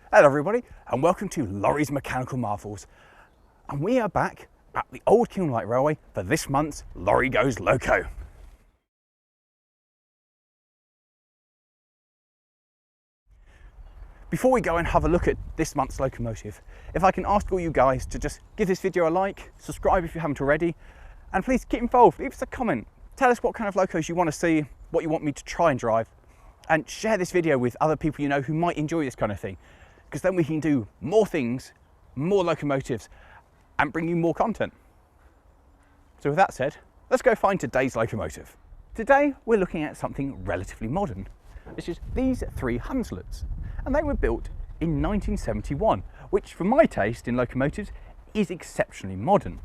Hello everybody and welcome to Lawrie's Mechanical Marvels, and we are back at the Old Kiln Light Railway for this month's Lawrie Goes Loco. Before we go and have a look at this month's locomotive, if I can ask all you guys to just give this video a like, subscribe if you haven't already, and please get involved, leave us a comment, tell us what kind of locos you want to see, what you want me to try and drive, and share this video with other people you know who might enjoy this kind of thing, because then we can do more things, more locomotives, and bring you more content. So with that said, let's go find today's locomotive. Today we're looking at something relatively modern, which is these three Hunselts, and they were built in 1971, which for my taste in locomotives is exceptionally modern.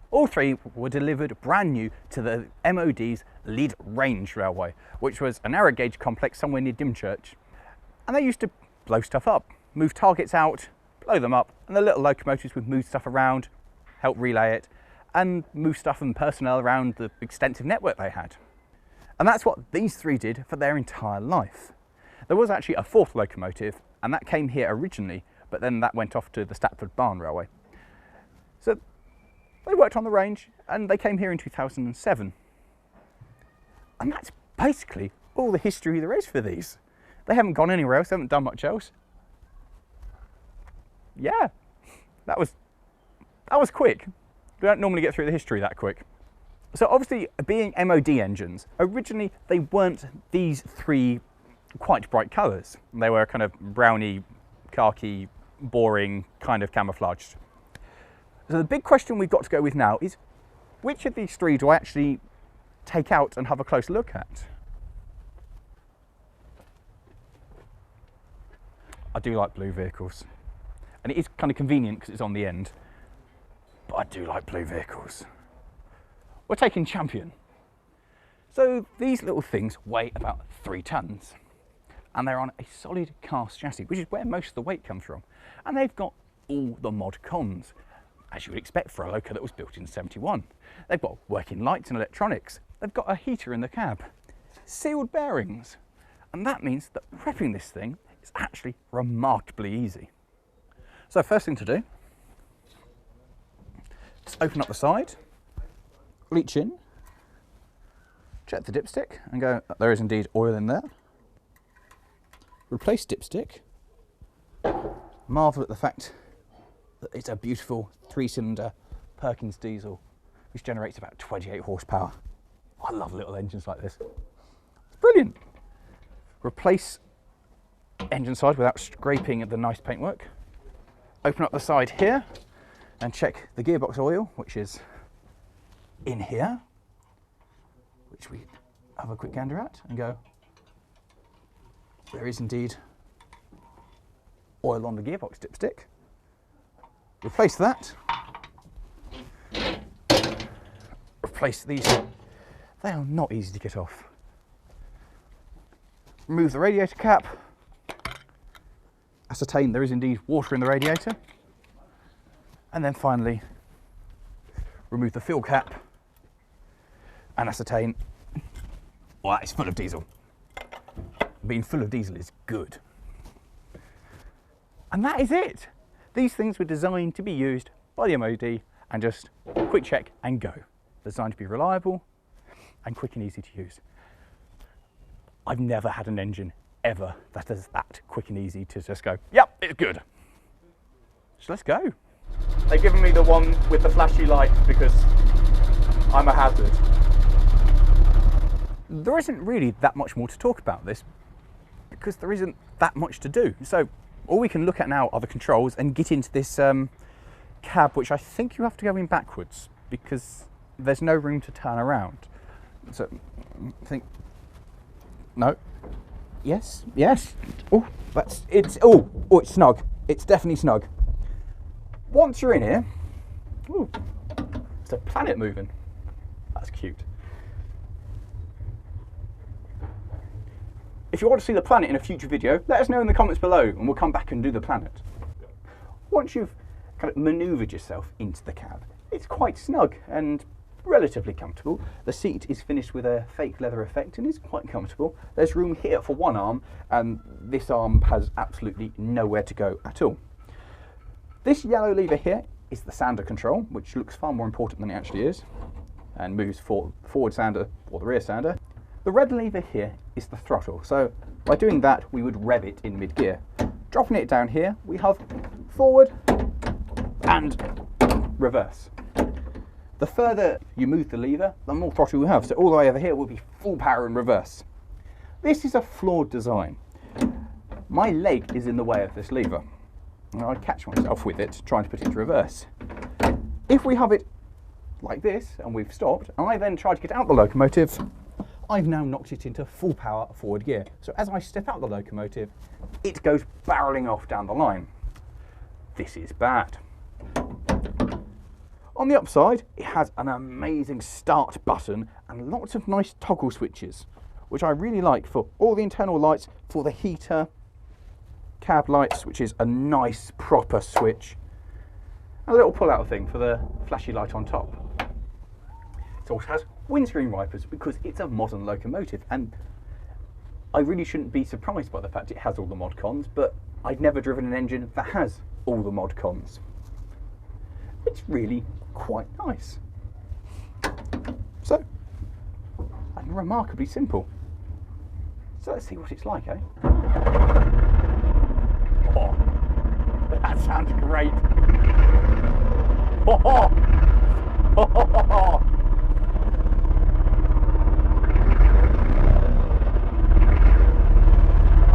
All three were delivered brand new to the MOD's Lead Range Railway, which was a narrow gauge complex somewhere near Dymchurch, and they used to blow stuff up, move targets out, blow them up, and the little locomotives would move stuff around, help relay it, and move stuff and personnel around the extensive network they had. And that's what these three did for their entire life. There was actually a fourth locomotive, and that came here originally, but then that went off to the Stratford Barn Railway. So they worked on the range, and they came here in 2007. And that's basically all the history there is for these. They haven't gone anywhere else, they haven't done much else. Yeah, that was quick. We don't normally get through the history that quick. So obviously, being MOD engines, originally they weren't these three quite bright colours. They were kind of browny, khaki, boring, kind of camouflaged. So the big question we've got to go with now is, which of these three do I actually take out and have a close look at? I do like blue vehicles. And it is kind of convenient because it's on the end. But I do like blue vehicles. We're taking Champion. So these little things weigh about 3 tons. And they're on a solid cast chassis, which is where most of the weight comes from. And they've got all the mod cons, as you would expect for a loco that was built in 71. They've got working lights and electronics. They've got a heater in the cab, sealed bearings. And that means that prepping this thing is actually remarkably easy. So first thing to do, just open up the side, reach in, check the dipstick and go, there is indeed oil in there. Replace dipstick, marvel at the fact that it's a beautiful 3-cylinder Perkins diesel, which generates about 28 horsepower. I love little engines like this. It's brilliant. Replace engine side without scraping the nice paintwork. Open up the side here and check the gearbox oil, which is in here, which we have a quick gander at and go, there is indeed oil on the gearbox dipstick. Replace that. Replace these. They are not easy to get off. Remove the radiator cap. Ascertain there is indeed water in the radiator. And then finally, remove the fuel cap and ascertain, well, it's full of diesel. Being full of diesel is good. And that is it. These things were designed to be used by the MOD and just quick check and go. Designed to be reliable and quick and easy to use. I've never had an engine ever that is that quick and easy to just go, yep, it's good. So let's go. They've given me the one with the flashy light because I'm a hazard. There isn't really that much more to talk about this because there isn't that much to do. So all we can look at now are the controls and get into this cab, which I think you have to go in backwards because there's no room to turn around. So I think, no. Yes, yes. Oh, it's snug. It's definitely snug. Once you're in here, ooh, it's a planet moving. That's cute. If you want to see the planet in a future video, let us know in the comments below and we'll come back and do the planet. Once you've kind of manoeuvred yourself into the cab, it's quite snug and relatively comfortable. The seat is finished with a fake leather effect and is quite comfortable. There's room here for one arm, and this arm has absolutely nowhere to go at all. This yellow lever here is the sander control, which looks far more important than it actually is, and moves forward sander or the rear sander. The red lever here is the throttle, so by doing that we would rev it in mid-gear. Dropping it down here, we have forward and reverse. The further you move the lever, the more throttle you have, so all the way over here will be full power in reverse. This is a flawed design. My leg is in the way of this lever. I catch myself with it, trying to put it into reverse. If we have it like this, and we've stopped, and I then try to get out the locomotive, I've now knocked it into full power forward gear. So as I step out the locomotive, it goes barreling off down the line. This is bad. On the upside, it has an amazing start button and lots of nice toggle switches, which I really like for all the internal lights, for the heater, cab lights, which is a nice proper switch, and a little pull-out thing for the flashy light on top. It also has windscreen wipers because it's a modern locomotive, and I really shouldn't be surprised by the fact it has all the mod cons, but I've never driven an engine that has all the mod cons. It's really quite nice. So, and remarkably simple. So let's see what it's like, eh? Oh, that sounds great. Oh, oh.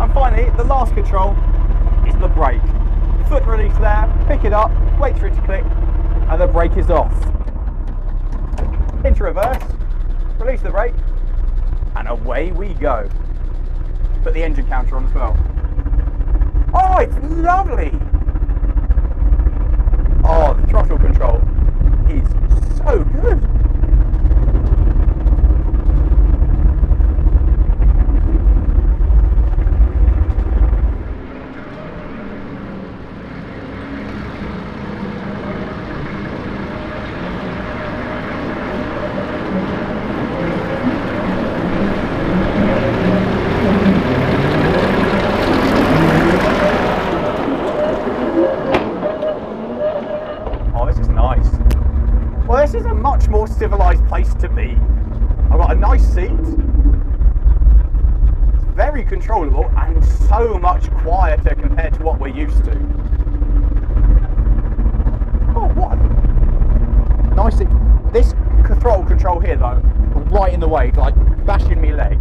And finally, the last control is the brake. Foot release there, pick it up, wait for it to click, and the brake is off. Into reverse, release the brake, and away we go. Put the engine counter on as well. Oh, it's lovely! Oh, the throttle control is so good. This is a much more civilised place to be. I've got a nice seat, it's very controllable and so much quieter compared to what we're used to. Oh, what a nice seat. This throttle control here though, right in the way, like bashing me leg.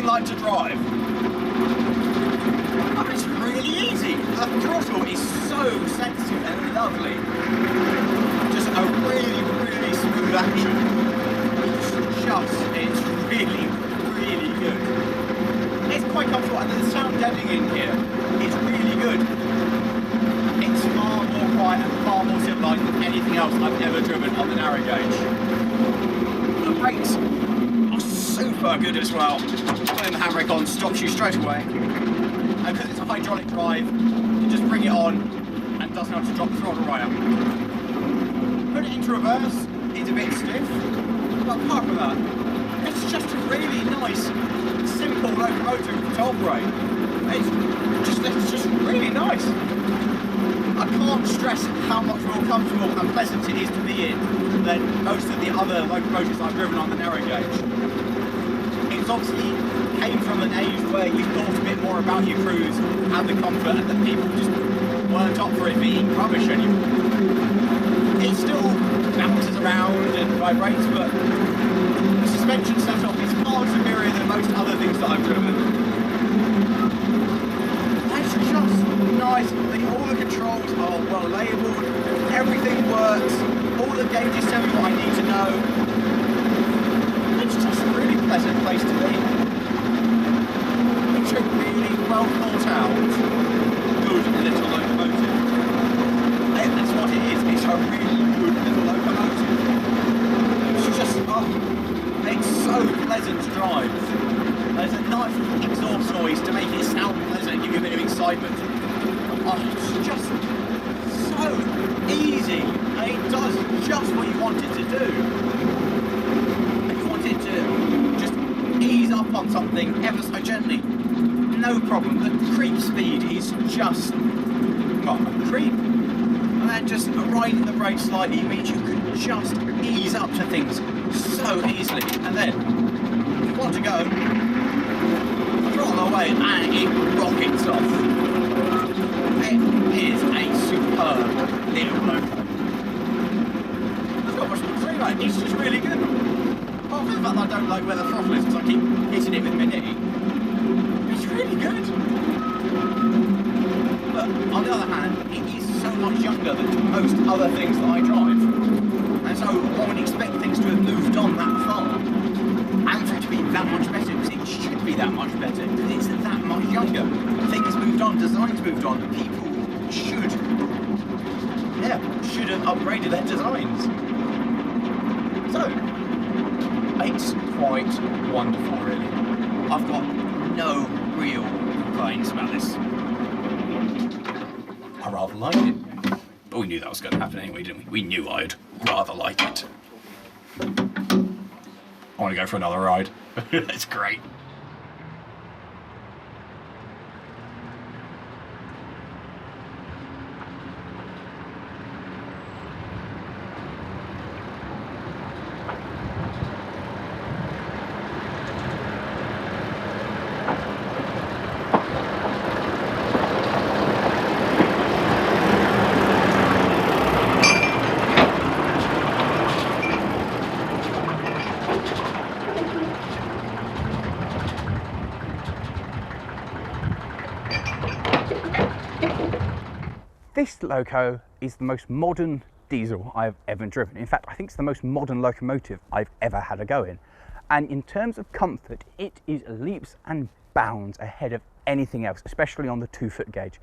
Like to drive. Oh, it's really easy. The throttle is so sensitive and lovely. Just a really, really smooth action. It's really, really good. It's quite comfortable, and the sound deadening in here is really good. It's far more quiet and far more civilised than anything else I've ever driven on the narrow gauge. The brakes are super good as well. Putting the handbrake on stops you straight away, and because it's a hydraulic drive, you just bring it on and doesn't have to drop the throttle right up. Put it into reverse, it's a bit stiff, but apart from that, it's just a really nice, simple locomotive to operate. It's just really nice. I can't stress how much more comfortable and pleasant it is to be in than most of the other locomotives I've driven on the narrow gauge. It's obviously came from an age where you thought a bit more about your cruise and the comfort, and that people just weren't up for it being rubbish anymore. It still bounces around and vibrates, but the suspension setup is far superior than most other things that I've driven. It's just pleasant place to be. It's a really well thought out, good little locomotive. And that's what it is. It's a really good little locomotive. It's just, it's so pleasant to drive. There's enough exhaust noise to make it sound pleasant, give you a bit of excitement. It's just so easy. It does just what you want it to do. If you want it to just ease up on something ever so gently, no problem. The creep speed is just a creep. And then just riding the brake slightly means you can just ease up to things so easily. And then, if you want to go, throttle away and it rockets off. It is a superb little loco. There's not much more to say about it. It's just really good. Apart from the fact that I don't like where the throttle is because I keep hitting it with my knee. It's really good. But on the other hand, it is so much younger than most other things that I drive. And so I would expect things to have moved on that far. And for it to be that much better, because it should be that much better, because it's that much younger. Things moved on, designs moved on, people should have upgraded their designs. So, it's quite wonderful really. I've got no real complaints about this. I rather like it. But we knew that was going to happen anyway, didn't we? We knew I'd rather like it. I want to go for another ride. That's great. This loco is the most modern diesel I've ever driven. In fact, I think it's the most modern locomotive I've ever had a go in. And in terms of comfort, it is leaps and bounds ahead of anything else, especially on the 2-foot gauge.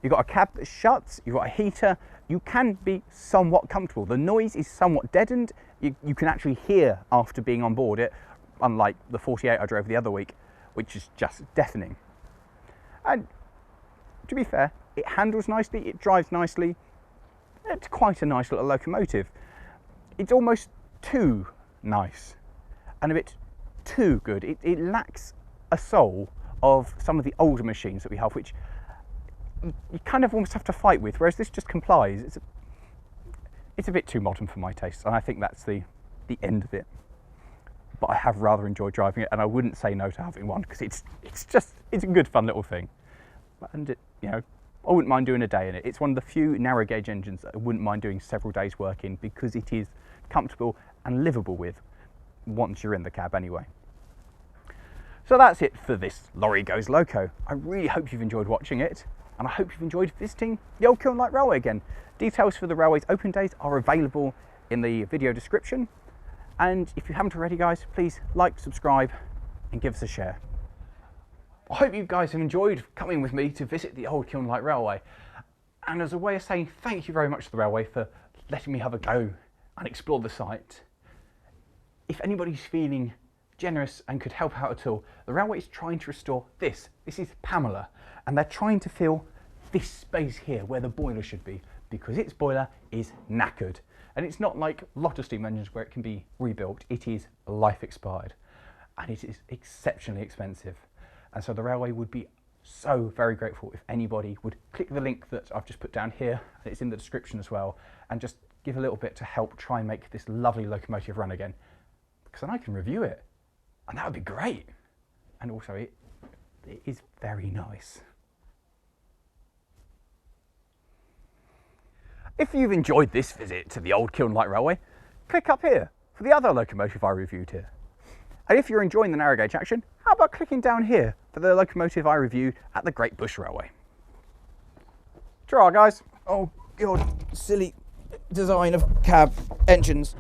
You've got a cab that shuts, you've got a heater, you can be somewhat comfortable. The noise is somewhat deadened. You can actually hear after being on board it, unlike the 48 I drove the other week, which is just deafening. And to be fair, it handles nicely, it drives nicely. It's quite a nice little locomotive. It's almost too nice and a bit too good. It lacks a soul of some of the older machines that we have, which you kind of almost have to fight with, whereas this just complies. It's a bit too modern for my taste, and I think that's the end of it. But I have rather enjoyed driving it, and I wouldn't say no to having one, because it's a good fun little thing. And you know, I wouldn't mind doing a day in it. It's one of the few narrow gauge engines that I wouldn't mind doing several days work in, because it is comfortable and livable with once you're in the cab anyway. So that's it for this Lawrie Goes Loco. I really hope you've enjoyed watching it, and I hope you've enjoyed visiting the Old Kiln Light Railway again. Details for the railway's open days are available in the video description. And if you haven't already, guys, please like, subscribe, and give us a share. I hope you guys have enjoyed coming with me to visit the Old Kiln Light Railway. And as a way of saying thank you very much to the railway for letting me have a go and explore the site, if anybody's feeling generous and could help out at all, the railway is trying to restore this. This is Pamela, and they're trying to fill this space here where the boiler should be, because its boiler is knackered. And it's not like a lot of steam engines where it can be rebuilt. It is life expired, and it is exceptionally expensive. And so the railway would be so very grateful if anybody would click the link that I've just put down here, and it's in the description as well, and just give a little bit to help try and make this lovely locomotive run again, because then I can review it, and that would be great. And also it is very nice. If you've enjoyed this visit to the Old Kiln Light Railway, click up here for the other locomotive I reviewed here. And if you're enjoying the narrow gauge action, how about clicking down here for the locomotive I reviewed at the Great Bush Railway. Ta-ra, guys. Oh God, silly design of cab engines.